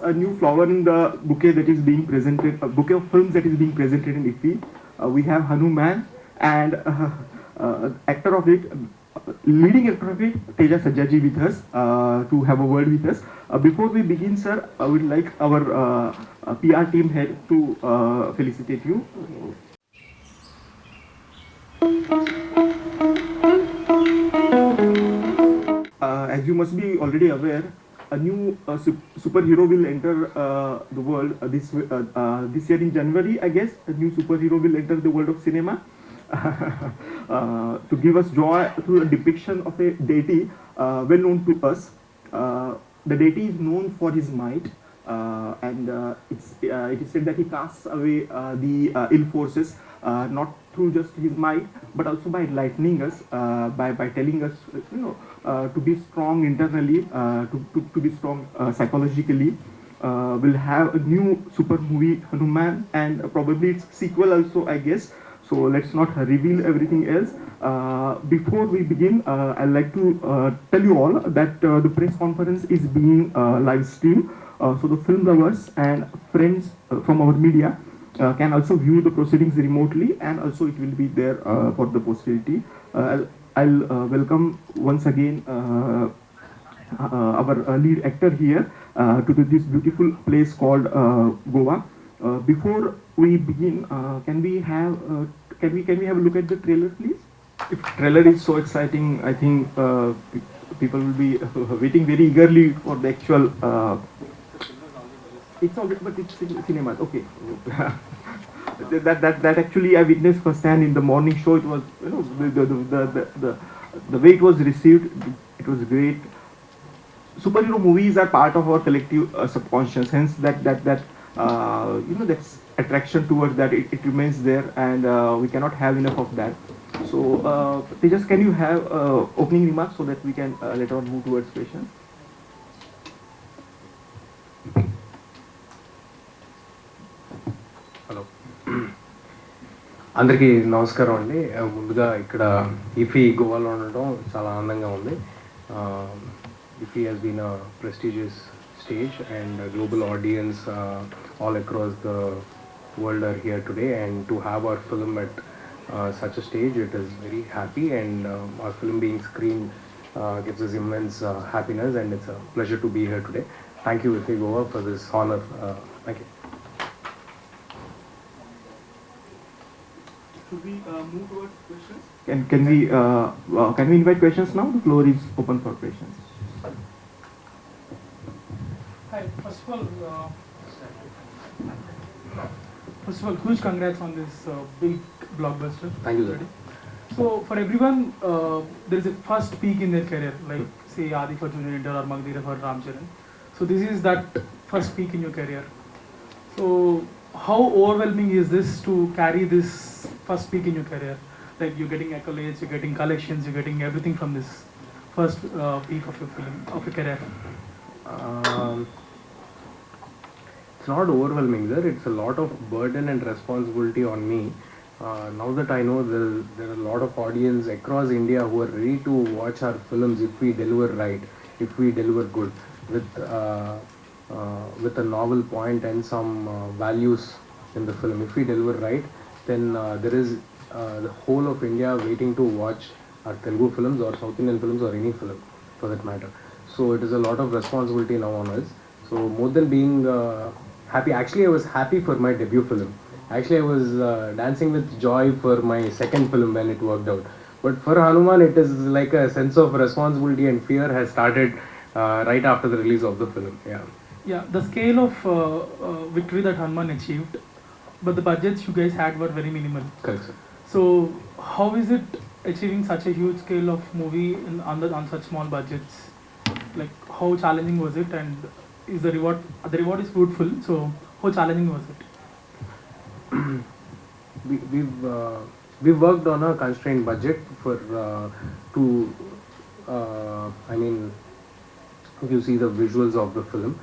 a new flower in the bouquet that is being presented, a bouquet of films that is being presented in IFFI. We have Hanu man and actor of it, leading actor of it, Teja Sajja ji with us to have a word with us. Before we begin, sir, I would like our PR team head to felicitate you. As you must be already aware, a new superhero will enter the world this year in January. I guess a new superhero will enter the world of cinema to give us joy through a depiction of a deity well known to us. The deity is known for his might, and it is said that he casts away the ill forces, not through just his might, but also by enlightening us, by telling us, to be strong internally, to be strong psychologically. We'll have a new super movie, Hanuman, and probably its sequel also, I guess. So let's not reveal everything else. Before we begin, I'd like to tell you all that the press conference is being live streamed. So the film lovers and friends from our media can also view the proceedings remotely, and also it will be there for the posterity. I'll welcome once again our lead actor here to this beautiful place called Goa. Before we begin, can we have a look at the trailer, please? If trailer is so exciting, I think people will be waiting very eagerly for the actual. It's all, but it's in cinemas. Okay. that actually I witnessed firsthand in the morning show. It was, the way it was received. It was great. Superhero movies are part of our collective subconscious. Hence that's attraction towards that. It remains there, and we cannot have enough of that. So, Tejas, can you have opening remarks so that we can later on move towards questions? Hello, అందరికీ నమస్కారం అండి. ముందుగా ఇక్కడ IFFI గోవాలో ఉండటం చాలా ఆనందంగా ఉంది. IFFI has been a prestigious stage, and a global audience all across the world are here today, and to have our film at such a stage, it is very happy, and our film being screened gives us immense happiness, and it's a pleasure to be here today. Thank you, IFFI Goa, for this honor. Thank you. Should we move towards questions? Can we invite questions now? The floor is open for questions. Hi. First of all, huge congrats on this big blockbuster. Thank you, sir. So for everyone, there is a first peak in their career, like say Adi for Junior Inter or Magdira for Ram Charan. So this is that first peak in your career. So how overwhelming is this to carry this first peak in your career? Like you're getting accolades, you're getting collections, you're getting everything from this first peak of your film, of your career. It's not overwhelming, sir. It's a lot of burden and responsibility on me. Now that I know there are a lot of audience across India who are ready to watch our films if we deliver right, if we deliver good, with a novel point and some values in the film. If we deliver right, then there is the whole of India waiting to watch our Telugu films or South Indian films or any film for that matter. So it is a lot of responsibility now on us. So more than being happy, actually I was happy for my debut film. Actually I was dancing with joy for my second film when it worked out. But for Hanuman, it is like a sense of responsibility and fear has started right after the release of the film. Yeah, the scale of victory that Hanuman achieved, but the budgets you guys had were very minimal. Correct, sir. So how is it achieving such a huge scale of movie on such small budgets? Like how challenging was it, and is the reward is fruitful? So how challenging was it? We've worked on a constrained budget for I mean, if you see the visuals of the film,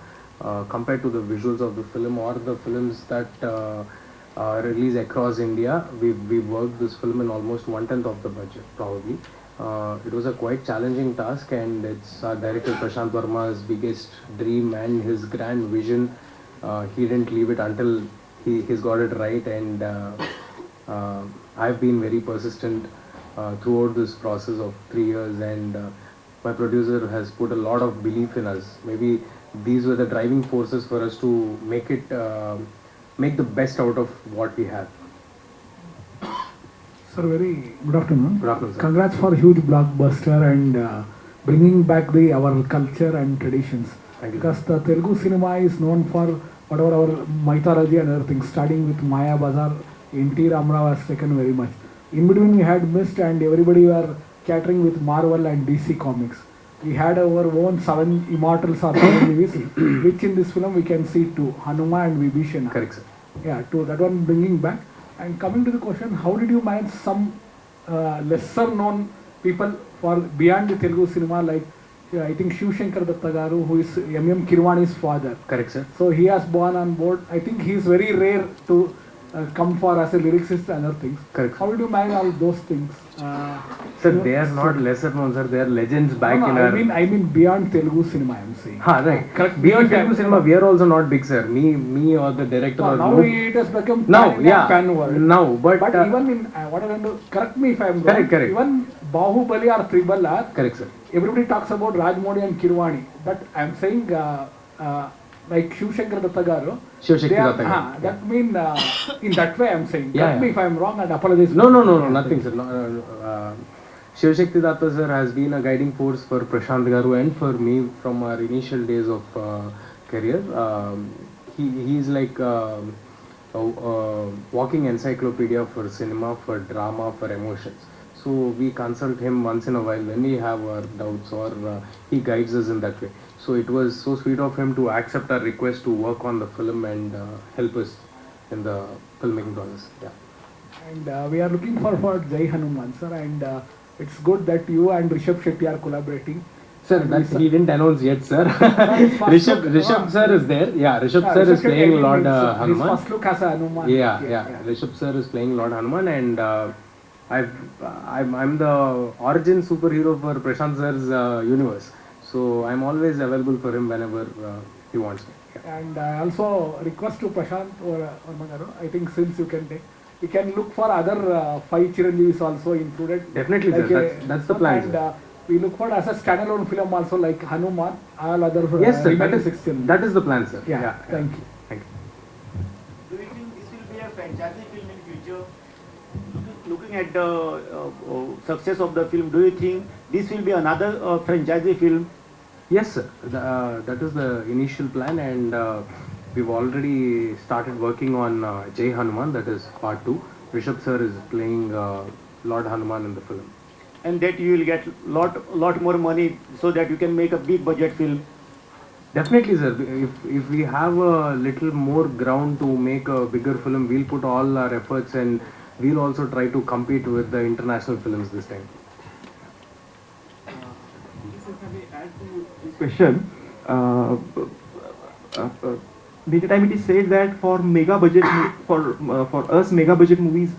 compared to the visuals of the film or the films that release across India. We worked this film in almost 1/10 of the budget, probably. It was a quite challenging task, and it's our director Prashant Verma's biggest dream and his grand vision. He didn't leave it until he's got it right, and I've been very persistent throughout this process of 3 years, and my producer has put a lot of belief in us. Maybe these were the driving forces for us to make the best out of what we have. Sir, very good afternoon. Good afternoon, sir. Congrats for huge blockbuster and bringing back our culture and traditions. Thank you. Because the Telugu cinema is known for whatever our mythology and other things, starting with Maya Bazar. N.T. Ramarao has taken very much. In between we had Mist, and everybody were catering with Marvel and DC Comics. We had our own 7 immortals or 7 movies, which in this film we can see 2, Hanuma and Vibhishana. Correct, sir. Yeah, to that one bringing back. And coming to the question, how did you manage some lesser known people for beyond the Telugu cinema, like I think Shiv Shankar Datta Garu, who is M.M. Kirwani's father. Correct, sir. So he has born on board. I think he is very rare to come for as a lyricist and other things. Correct. How did you manage all those things? Sir, they are not lesser known, sir. They are legends back in our... I mean beyond Telugu cinema, I am saying. Ha, right. Correct. Beyond Telugu cinema, we are also not big, sir. Me or the director or Now no. it has become Now, pan-India, yeah. pan-world. Now, but Even in what I want to correct me if I am wrong. Correct. Even Bahubali or Tribal R, correct, sir. everybody talks about Rajmouli and Kirwani. But I am saying like Shiv Shankar Datta Garu. Shiv Shakti Datta Garu. That mean in that way I am saying. Yeah, Correct me if I am wrong and apologize. No, nothing, sir. No, Shiv Shakti Datta sir has been a guiding force for Prashant Garu and for me from our initial days of career. He is like a walking encyclopedia for cinema, for drama, for emotions. So we consult him once in a while when we have our doubts, or he guides us in that way. So it was so sweet of him to accept our request to work on the film and help us in the filmmaking process. Yeah. And we are looking for Jai Hanuman, sir. And it's good that you and Rishabh Shetty are collaborating. Sir, that he didn't announce yet, sir. Rishabh sir is there. Yeah, Rishabh sir is playing Lord Hanuman. His first look as a Hanuman. Yeah. Rishabh sir is playing Lord Hanuman, and I'm the origin superhero for Prashant sir's universe. So I'm always available for him whenever he wants me. Yeah. And I also request to Prashant or Magaru, I think since you can take, we can look for other 5 Chiranjeevis also included. Definitely, like sir. That's the plan. And we look for as a standalone film also, like Hanuman, all other Yes, sir. remaining 6 Chiranjeevis. That is the plan, sir. Yeah, thank you. Thank you. Do you think this will be a franchise film in future? Looking at the success of the film, do you think this will be another franchise film? Yes, sir. That is the initial plan, and we've already started working on Jai Hanuman, that is part 2. Rishabh sir is playing Lord Hanuman in the film. And that you will get lot more money so that you can make a big budget film. Definitely, sir. If we have a little more ground to make a bigger film, we'll put all our efforts, and we'll also try to compete with the international films this time. Question. Many time it is said that for mega budget for us mega budget movies,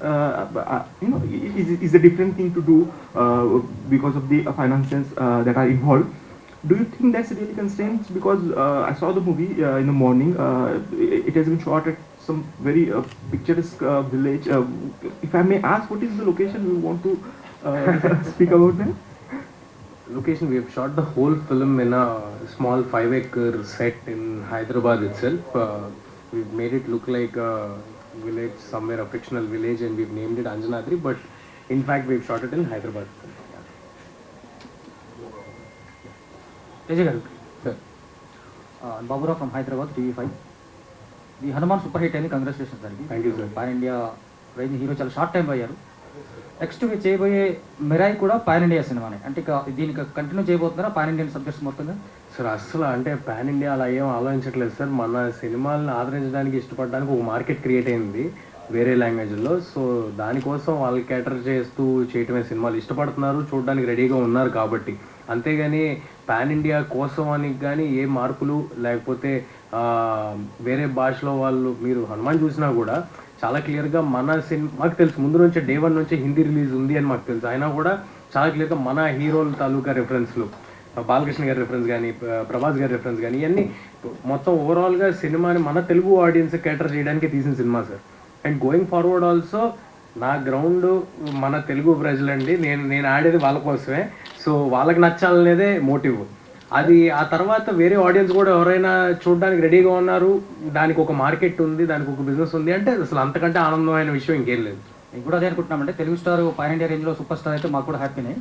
is a different thing to do because of the finances that are involved. Do you think that's really constraints? Because I saw the movie in the morning. It has been shot at some very picturesque village. If I may ask, what is the location we want to speak about that? Location, we have shot the whole film in a small 5-acre set in Hyderabad itself. We've made it look like a village, somewhere a fictional village, and we've named it Anjanadri, but in fact we've shot it in Hyderabad. Teja Garu. Sir. Babura from Hyderabad, TV5. The Hanuman super hit అయింది, congratulations దానికి. Thank you, sir. Pan India range hero చాలా short time అయ్యారు. Next మీరు చేయబోయే మిరాయి కూడా pan India సినిమానే, అంటే దీనికి కంటిన్యూ చేయబోతున్నారా పాన్ ఇండియన్ సబ్జెక్ట్స్ మొత్తంగా? సార్ అసలు అంటే పాన్ ఇండియా అలా ఏం ఆలోచించట్లేదు సార్. మన సినిమాలను ఆదరించడానికి ఇష్టపడడానికి ఒక మార్కెట్ క్రియేట్ అయింది వేరే లాంగ్వేజ్లో. సో దానికోసం వాళ్ళు క్యాటర్ చేస్తూ చేయటమే. సినిమాలు ఇష్టపడుతున్నారు, చూడడానికి రెడీగా ఉన్నారు కాబట్టి. అంతేగాని పాన్ ఇండియా కోసం అని కానీ ఏ మార్పులు లేకపోతే వేరే భాషలో వాళ్ళు మీరు హనుమాన్ చూసినా కూడా చాలా క్లియర్గా మన మాకు తెలుసు ముందు నుంచి డే 1 నుంచి హిందీ రిలీజ్ ఉంది అని మాకు తెలుసు. అయినా కూడా చాలా క్లియర్గా మన హీరోల తాలూకా రెఫరెన్స్లు, బాలకృష్ణ గారి రెఫరెన్స్ కానీ, ప్రభాస్ గారి రెఫరెన్స్ కానీ, ఇవన్నీ మొత్తం ఓవరాల్గా సినిమాని మన తెలుగు ఆడియన్స్ కేటర్ చేయడానికి తీసిన cinema sir. And going forward also నా గ్రౌండ్ మన తెలుగు ప్రజలండి, నేను ఆడేది వాళ్ళ కోసమే. సో వాళ్ళకి నచ్చాలనేదే మోటివ్. అది ఆ తర్వాత వేరే ఆడియన్స్ కూడా ఎవరైనా చూడడానికి రెడీగా ఉన్నారు, దానికి ఒక మార్కెట్ ఉంది, దానికి ఒక బిజినెస్ ఉంది అంటే అసలు అంతకంటే ఆనందమైన విషయం ఇంకేం లేదు. నేను కూడా అదే అనుకుంటున్నామంటే తెలుగు స్టార్ పాన్ ఇండియా రేంజ్లో సూపర్ స్టార్ అయితే మాకు కూడా హ్యాపీనే,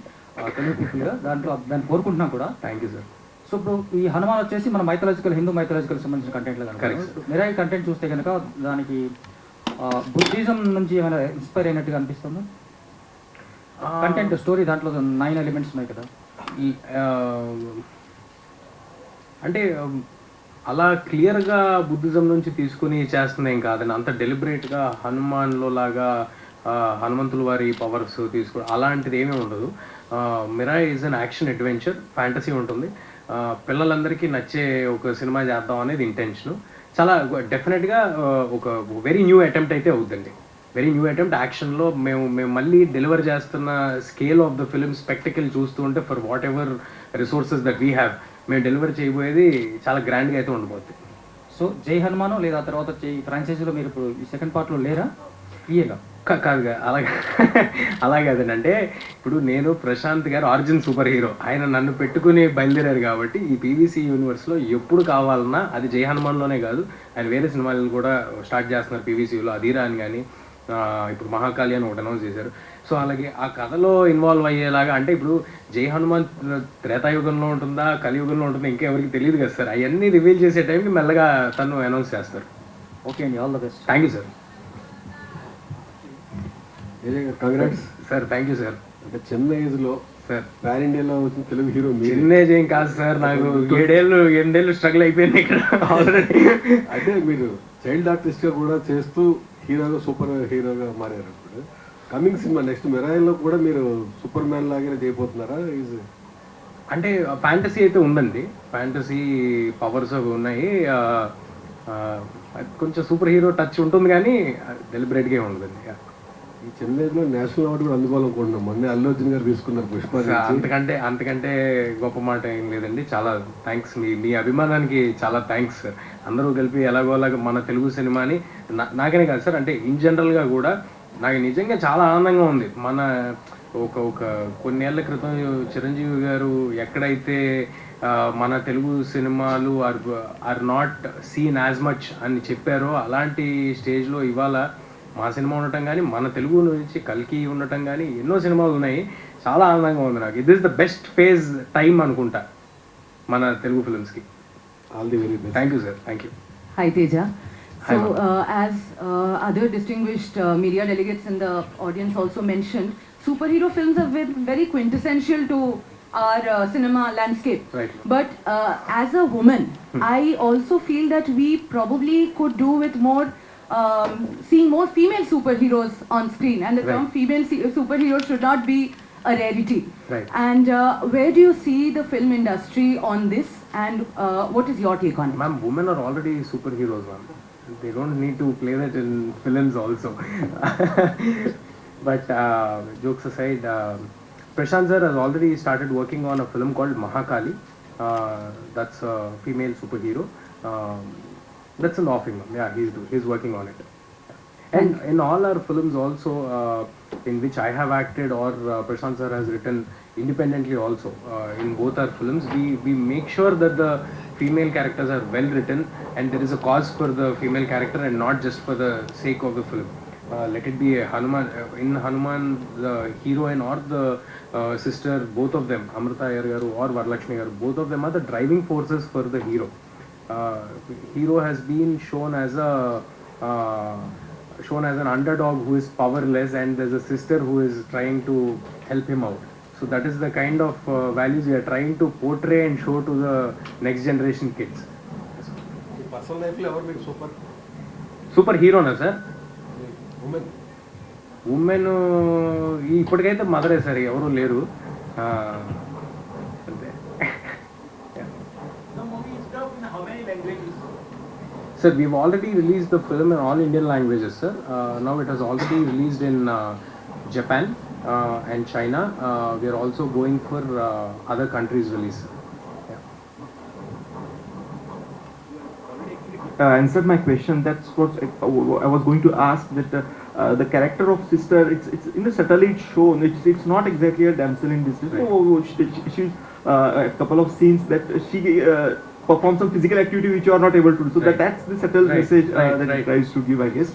తెలుగు పీపుల్గా దాన్ని కోరుకుంటున్నాం కూడా. Thank you sir. సో ఇప్పుడు ఈ హనుమాన్ వచ్చేసి మన మైథలాజికల్, హిందూ మైథలాజికల్ సంబంధించిన కంటెంట్లో కనుక మిరాయి కంటెంట్ చూస్తే కనుక దానికి బుద్ధిజం నుంచి ఏమైనా ఇన్స్పైర్ అయినట్టుగా అనిపిస్తుందా? కంటెంట్ స్టోరీ దాంట్లో 9 ఎలిమెంట్స్ ఉన్నాయి కదా. అంటే అలా క్లియర్గా బుద్ధిజం నుంచి తీసుకుని చేస్తుంది ఏం కాదండి. అంత డెలిబరేట్గా హనుమాన్లో లాగా హనుమంతుల వారి పవర్స్ తీసుకోవడం అలాంటిది ఏమీ ఉండదు. Mirai is an action adventure, fantasy ఉంటుంది. పిల్లలందరికీ నచ్చే ఒక సినిమా చేద్దాం అనేది ఇంటెన్షను. చాలా డెఫినెట్గా ఒక వెరీ న్యూ అటెంప్ట్ అయితే అవుతుందండి. Very new attempt. యాక్షన్లో మేము మళ్ళీ డెలివర్ చేస్తున్న scale of the film spectacle చూస్తూ ఉంటే for what ever resources that we have మేము డెలివరీ చేయబోయేది చాలా గ్రాండ్గా అయితే ఉండబోతుంది. సో జై హనుమాను లేదా తర్వాత ఫ్రాంచైజీలో మీరు ఇప్పుడు ఈ సెకండ్ పార్ట్లో లేరా? ఇయేగా కాదుగా అలాగే అదండి. అంటే ఇప్పుడు నేను ప్రశాంత్ గారు ఆరిజిన్ సూపర్ హీరో, ఆయన నన్ను పెట్టుకుని బయలుదేరారు కాబట్టి ఈ పీవీసీ యూనివర్స్లో ఎప్పుడు కావాలన్నా అది జై హనుమాన్లోనే కాదు, ఆయన వేరే సినిమాలు కూడా స్టార్ట్ చేస్తున్నారు పీవీసీలో, అధీరా అని కానీ ఇప్పుడు మహాకాళి అని ఒకటి అనౌన్స్ చేశారు. సో అలాగే ఆ కథలో ఇన్వాల్వ్ అయ్యేలాగా, అంటే ఇప్పుడు జై హనుమాన్ త్రేతాయుగంలో ఉంటుందా కలియుగంలో ఉంటుందా ఇంకా ఎవరికి తెలియదు కదా సార్, అవన్నీ రివీల్ చేసే టైంకి మెల్లగా తను అనౌన్స్ చేస్తారు. ఓకే అండి, all the best. Thank you sir. Congrats sir. Thank you sir. అంటే చిన్న ఏజ్లో సార్ పాన్ ఇండియాలో వచ్చిన తెలుగు హీరో చిన్న ఏజ్ ఏం కాదు సార్, నాకు 8 ఏళ్ళు స్ట్రగుల్ అయిపోయింది ఇక్కడ ఆల్రెడీ. అంటే మీరు చైల్డ్ ఆర్టిస్ట్గా కూడా చేస్తూ హీరోగా సూపర్ హీరోగా మారారు. ఇప్పుడు కమింగ్ సినిమా నెక్స్ట్ మిరాయిలో కూడా మీరు సూపర్ మ్యాన్ లాగానే చేయబోతున్నారా? అంటే ఫ్యాంటసీ అయితే ఉందండి, ఫ్యాంటసీ పవర్స్ అవి ఉన్నాయి, కొంచెం సూపర్ హీరో టచ్ ఉంటుంది కానీ డెలిబరేట్గా ఉంటుందండి. ఈ చిన్న ఏజ్లో నేషనల్ అవార్డు కూడా అందుకోవాలనుకుంటున్నాం. మొన్న అల్లు అర్జున్ గారు తీసుకున్నారు పుష్ప. అంతకంటే గొప్ప మాట ఏం లేదండి. చాలా థ్యాంక్స్, మీ అభిమానానికి చాలా థ్యాంక్స్ సార్. అందరూ కలిపి ఎలాగోలాగా మన తెలుగు సినిమాని, నాకనే కాదు సార్, అంటే ఇన్ జనరల్గా కూడా నాకు నిజంగా చాలా ఆనందంగా ఉంది. మన ఒక కొన్నేళ్ల క్రితం చిరంజీవి గారు ఎక్కడైతే మన తెలుగు సినిమాలు are not seen as much అని చెప్పారో అలాంటి స్టేజ్లో ఇవాళ మా సినిమా ఉండటం కానీ, మన తెలుగు నుంచి కల్కి ఉండటం కానీ ఎన్నో సినిమాలు ఉన్నాయి. చాలా ఆనందంగా ఉంది నాకు. It is the best phase time అనుకుంటా మన తెలుగు ఫిల్మ్స్కి. All the very best. Thank you sir. Thank you. Hi Teja. So as other distinguished media delegates in the audience also mentioned, superhero films are very quintessential to our cinema landscape. Right. But as a woman, I also feel that we probably could do with more seeing more female superheroes on screen, and the term female superheroes should not be a rarity. Right. And where do you see the film industry on this, and what is your take on it? Ma'am, women are already superheroes, ma'am. They don't need to play that in films also. But jokes aside, Prashant sir has already started working on a film called Mahakali. That's a female superhero. That's an offering, ma'am. Yeah, he's working on it. And in all our films also, in which I have acted or Prashant sir has written independently also, in both our films, we make sure that the female characters are well written and there is a cause for the female character and not just for the sake of the film. Let it be a Hanuman, in Hanuman, the heroine or the sister, both of them, Amrita Iyer garu or Varalakshmi garu, both of them are the driving forces for the hero. Hero has been shown as an underdog who is powerless, and there's a sister who is trying to help him out. So that is the kind of values we are trying to portray and show to the next generation kids. Personal లైఫ్లో ఎవరు మీకు super హీరోనా sir? Women ఇప్పటికైతే మదరే sir, ఎవరు లేరు. అంతే. The movie is dubbed in how many languages? Sir, we've already released the film in all Indian languages, sir. Now it has already released in Japan and China. We are also going for other countries' release. Yeah. Answered my question. That's what I was going to ask. That the character of sister, it's in the subtly it's shown. It's not exactly a damsel in distress. Right. She's a couple of scenes that she performs some physical activity which you are not able to do. So Right. that's the subtle Right. message Right. that Right. it tries to give, I guess.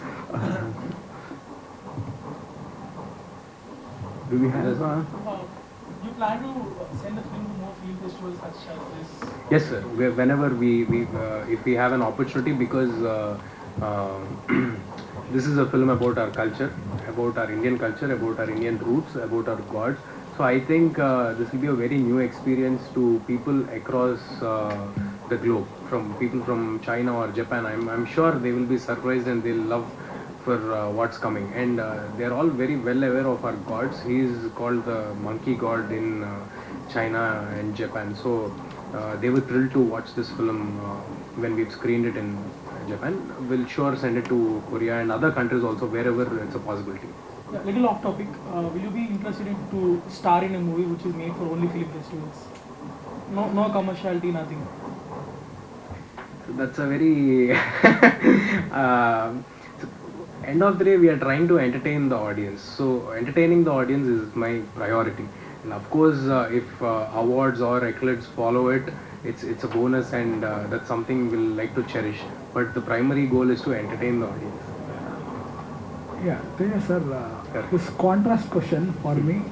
Do we have? You plan to send the film to more film festivals such as this? Yes, sir. Whenever if we have an opportunity, because this is a film about our culture, about our Indian culture, about our Indian roots, about our gods. So I think this will be a very new experience to people across the globe, from people from China or Japan. I'm sure they will be surprised and they'll love for what's coming. And they are all very well aware of our gods. He is called the monkey god in China and Japan. So they were thrilled to watch this film when we've screened it in Japan. We'll sure send it to Korea and other countries also, wherever it's a possibility. Yeah, little off topic. Will you be interested in to star in a movie which is made for only film festivals? No commerciality, nothing. That's a very end of the day, we are trying to entertain the audience. So entertaining the audience is my priority. And of course, if awards or accolades follow it, it's a bonus, and that's something we'll like to cherish. But the primary goal is to entertain the audience. Yeah, Teja sir, this contrast question for me,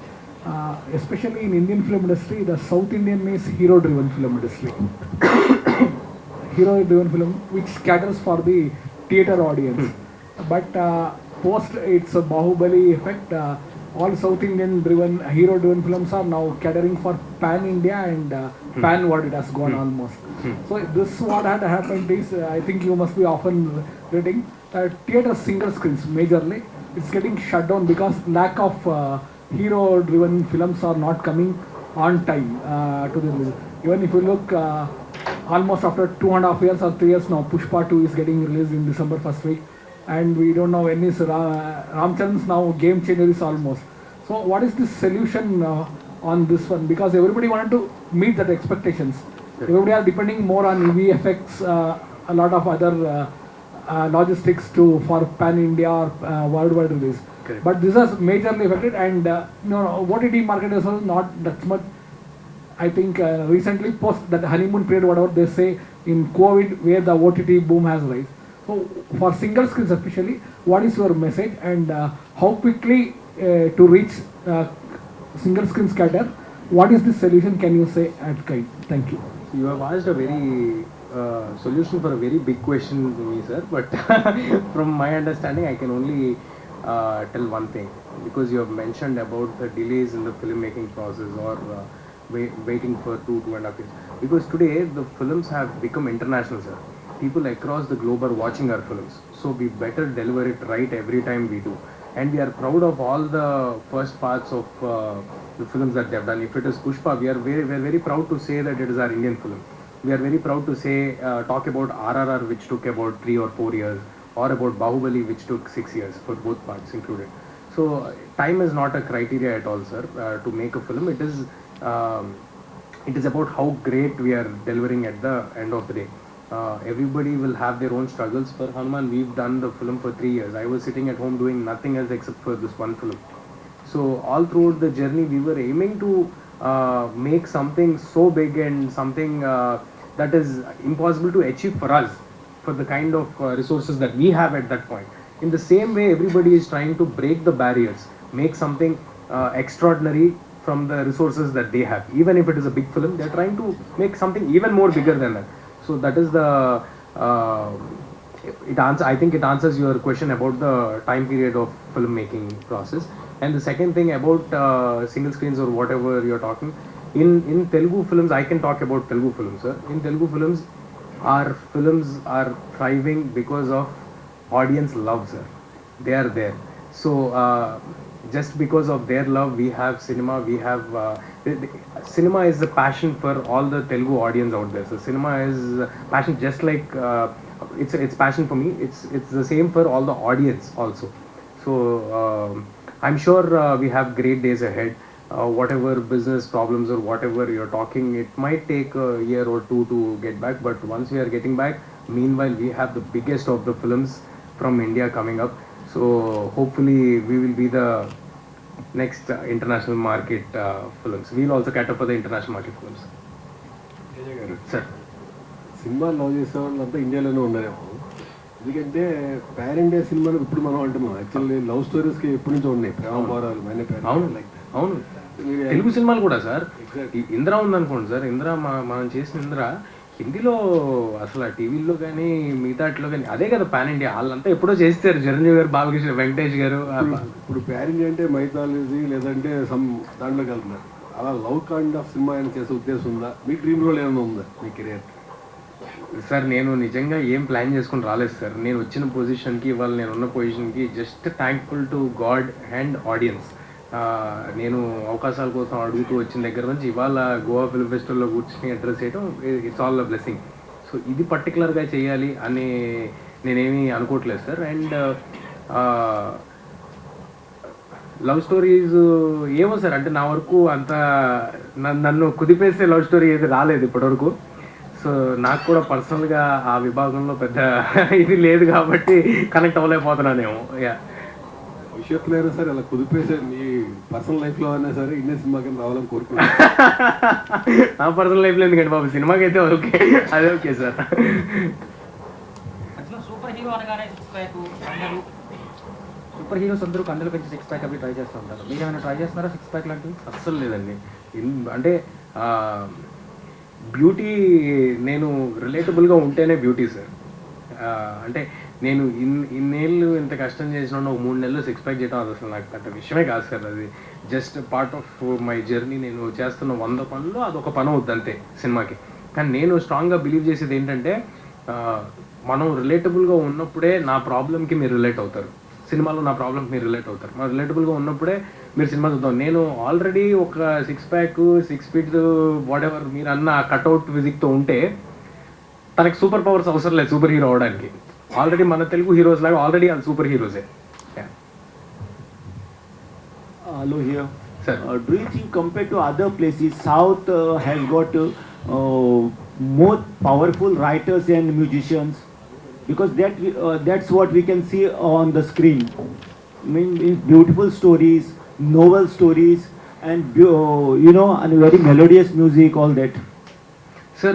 especially in Indian film industry, the South Indian is hero-driven film industry. Hero-driven film which caters for the theatre audience. But post its Bahubali effect, all South Indian driven, hero-driven films are now catering for pan-India and pan-world. It has gone almost. So this what had happened is, I think you must be often reading, theatre single screens majorly, it's getting shut down because lack of hero-driven films are not coming on time to the release. Even if you look, almost after 2.5 years or 3 years now, Pushpa 2 is getting released in December first week. And we don't know when is Ramcharan's now game changer is almost. So what is the solution on this one? Because everybody wanted to meet that expectations. Everybody are depending more on VFX, a lot of other logistics for pan-India or worldwide release. Correct. But this has majorly affected, and OTT market is also not that much. I think recently post that honeymoon period, whatever they say in COVID, where the OTT boom has rise. So for single screens especially, what is your message, and how quickly to reach single screen scatter? What is the solution, can you say at Kite? Thank you. You have asked a very solution for a very big question to me, sir. But from my understanding, I can only tell one thing, because you have mentioned about the delays in the filmmaking process, or waiting for 2.5 years. Because today the films have become international, sir. People across the globe are watching our films, so we better deliver it right every time we do. And we are proud of all the first parts of the films that they have done. If it is Pushpa, we are very proud to say that it is our Indian film. We are very proud to say, talk about RRR, which took about 3 or 4 years, or about Bahubali, which took 6 years for both parts included. So time is not a criteria at all, sir, to make a film. It is about how great we are delivering at the end of the day. Everybody will have their own struggles. For Hanuman, we've done the film for 3 years. I was sitting at home doing nothing else except for this one film. So all throughout the journey, we were aiming to make something so big and something that is impossible to achieve for us, for the kind of resources that we have at that point. In the same way, everybody is trying to break the barriers, make something extraordinary from the resources that they have. Even if it is a big film, they're trying to make something even more bigger than that. So that is the I think it answers your question about the time period of filmmaking process. And the second thing about single screens or whatever you're talking, in Telugu films, I can talk about Telugu films, sir. In Telugu films, our films are thriving because of audience love, sir. They are there. So just because of their love, we have cinema, we have cinema is a passion for all the Telugu audience out there. So cinema is passion, just like it's passion for me. It's the same for all the audience also. So I'm sure we have great days ahead. Whatever business problems or whatever you're talking, it might take a year or two to get back, but once we are getting back, meanwhile we have the biggest of the films from India coming up. So hopefully we will be the next international market films. We'll also cater for the international market films. Teja గారు, Sir. Cinema love చేసే వాళ్ళంతా ఇండియాలోనే ఉన్నారేమో. ఎందుకంటే pan India సినిమాలు ఇప్పుడు మనం అంటున్నాం, యాక్చువల్లీ లవ్ స్టోరీస్కి ఎప్పటి నుంచో ఉన్నాయి, ప్రేమ పోరాలు అవును అవును, తెలుగు సినిమాలు కూడా సార్. ఇంద్ర ఉందనుకోండి సార్, ఇంద్ర మనం చేసిన ఇంద్ర హిందీలో అసలు ఆ టీవీల్లో కానీ మిగతాట్లో కానీ అదే కదా పాన్ ఇండియా. వాళ్ళంతా ఎప్పుడో చేస్తారు, చిరంజీవి గారు, బాలకృష్ణ, వెంకటేష్ గారు. ఇప్పుడు పాన్ ఇండియా అంటే మైథాలజీ లేదంటే సమ్ దాంట్లోకి వెళ్తున్నారు. అలా లవ్ కైండ్ ఆఫ్ సినిమా ఆయన చేసే ఉద్దేశం ఉందా? మీ డ్రీమ్ రోల్ ఏమైనా ఉందా మీ కెరియర్? సార్ నేను నిజంగా ఏం ప్లాన్ చేసుకుని రాలేదు సార్. నేను వచ్చిన పొజిషన్కి, ఇవాళ నేను ఉన్న పొజిషన్కి just thankful to God and audience. నేను అవకాశాల కోసం అడుగుతూ వచ్చిన దగ్గర నుంచి ఇవాళ గోవా ఫిల్మ్ ఫెస్టివల్లో కూర్చొని అడ్రస్ చేయడం, it's all a blessing. So ఇది పర్టికులర్గా చేయాలి అని నేనేమీ అనుకోవట్లేదు సార్. అండ్ లవ్ స్టోరీస్ ఏమో సార్, అంటే నా వరకు అంత నన్ను కుదిపేసే లవ్ స్టోరీ ఏది రాలేదు ఇప్పటివరకు. సో నాకు కూడా పర్సనల్గా ఆ విభాగంలో పెద్ద ఇది లేదు కాబట్టి కనెక్ట్ అవ్వలేకపోతున్నానేమో. యా, భవిష్యత్తులో అయినా సరే అలా కుదిపేసే మీ పర్సనల్ లైఫ్లో అయినా సరే ఇండియన్ సినిమాకి రావాలని కోరుకుంటున్నాను. నా పర్సనల్ లైఫ్లో ఎందుకంటే బాబు, సినిమాకి అయితే ఓకే, అదే ఓకే సార్. సూపర్ హీరో అనగానే సిక్స్ ప్యాక్, అందరూ సూపర్ హీరోస్ అందరూ కండలు పెంచి సిక్స్ ప్యాక్ అవి ట్రై చేస్తూ ఉంటారు. మీరు ఏమైనా ట్రై చేస్తున్నారా సిక్స్ ప్యాక్ లాంటివి? అస్సలు లేదండి. అంటే బ్యూటీ నేను రిలేటబుల్గా ఉంటేనే బ్యూటీ సార్. అంటే నేను ఇన్నేళ్ళు ఇంత కష్టం చేసిన ఒక 3 నెలలు సిక్స్ ప్యాక్ చేయడం అది అసలు నాకు పెద్ద విషయమే కాదు సార్. అది just part of my journey. నేను చేస్తున్న 100 పనులు అదొక పని అవుద్ది అంతే సినిమాకి. కానీ నేను స్ట్రాంగ్గా బిలీవ్ చేసేది ఏంటంటే, మనం రిలేటబుల్గా ఉన్నప్పుడే నా ప్రాబ్లంకి మీరు రిలేట్ అవుతారు, సినిమాలో నా ప్రాబ్లంకి మీరు రిలేట్ అవుతారు. మనం రిలేటబుల్గా ఉన్నప్పుడే మీరు సినిమా చూద్దాం. నేను ఆల్రెడీ ఒక 6 ప్యాక్ 6 ఫీట్ వాట్ ఎవర్ మీరు అన్న కట్అవుట్ ఫిజిక్తో ఉంటే తనకి సూపర్ పవర్స్ అవసరం లేదు సూపర్ హీరో అవడానికి. ఆల్రెడీ మన తెలుగు హీరోస్ లాగా ఆల్రెడీ అది super హీరోసే. Hello here. Sir. Do you think compared to other places, South has got more powerful writers and musicians? Because that's what we can see on the screen. I mean, beautiful stories, novel stories, and and very melodious music, all that. Sir,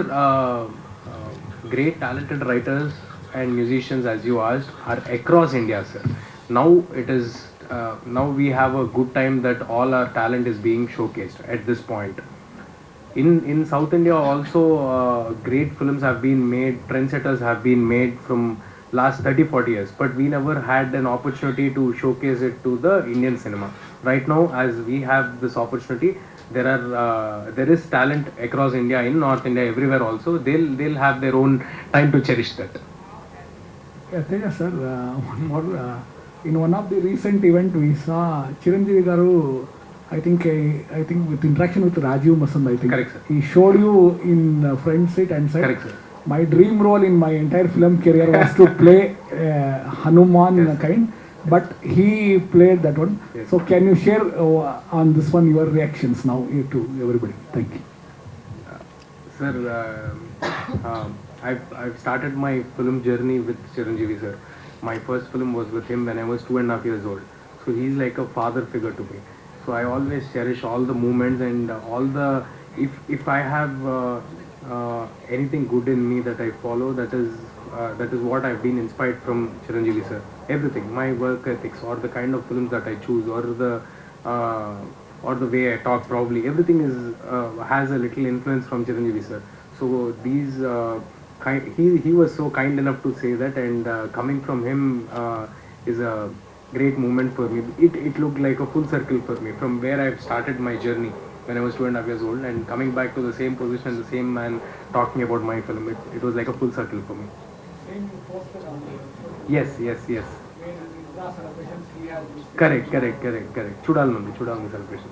great talented writers and musicians, as you asked, are across India, sir. Now it is, now we have a good time that all our talent is being showcased at this point. In South India also, great films have been made, trendsetters have been made from last 30-40 years, but we never had an opportunity to showcase it to the Indian cinema. Right now, as we have this opportunity, there is talent across India, in North India, everywhere also. They'll have their own time to cherish that. Teja sir, one more. In one of the recent event we saw Chiranjeevi garu, I think with interaction with Rajiv Masand, I think. Correct, sir. He showed you in front seat and said, Correct, sir. my dream role in my entire film career was to play Hanuman Yes. kind, but he played that one. Yes. So can you share on this one your reactions now to everybody? Thank you. Sir, I've started my film journey with Chiranjeevi sir. My first film was with him when I was 2.5 years old. So he's like a father figure to me. So I always cherish all the moments and all the, if I have anything good in me that I follow, that is what I've been inspired from Chiranjeevi sir. Everything, my work ethics, or the kind of films that I choose, or the way I talk, probably everything has a little influence from Chiranjeevi sir. So these he was so kind enough to say that, and coming from him is a great moment for me. It looked like a full circle for me from where I've started my journey when I was 2.5 years old, and coming back to the same position, the same man talking about my film. It was like a full circle for me. Same posted on the Yes. celebrations he has. Correct. Chudalnundi celebration.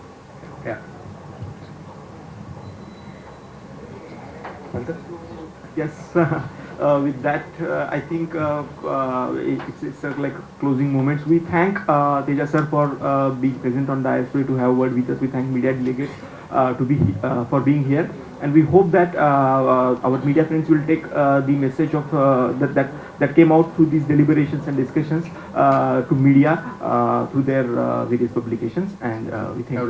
Yeah. Yes, with that, I think it's like closing moments. We thank Teja sir for being present on diaspora to have a word with us. We thank media delegates for being here, and we hope that our media friends will take the message of that came out through these deliberations and discussions to media through their various publications. And we thank. I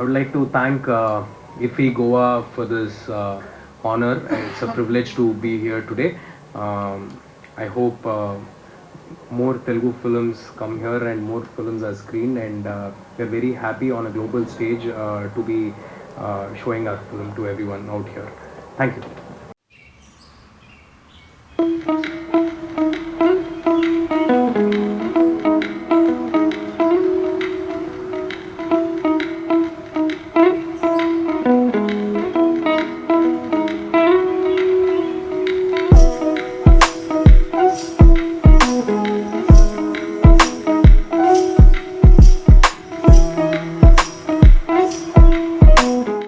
would like to thank IFFI Goa for this honor. It's a privilege to be here today. I hope more Telugu films come here and more films are screened, and we're very happy on a global stage to be showing our film to everyone out here. Thank you.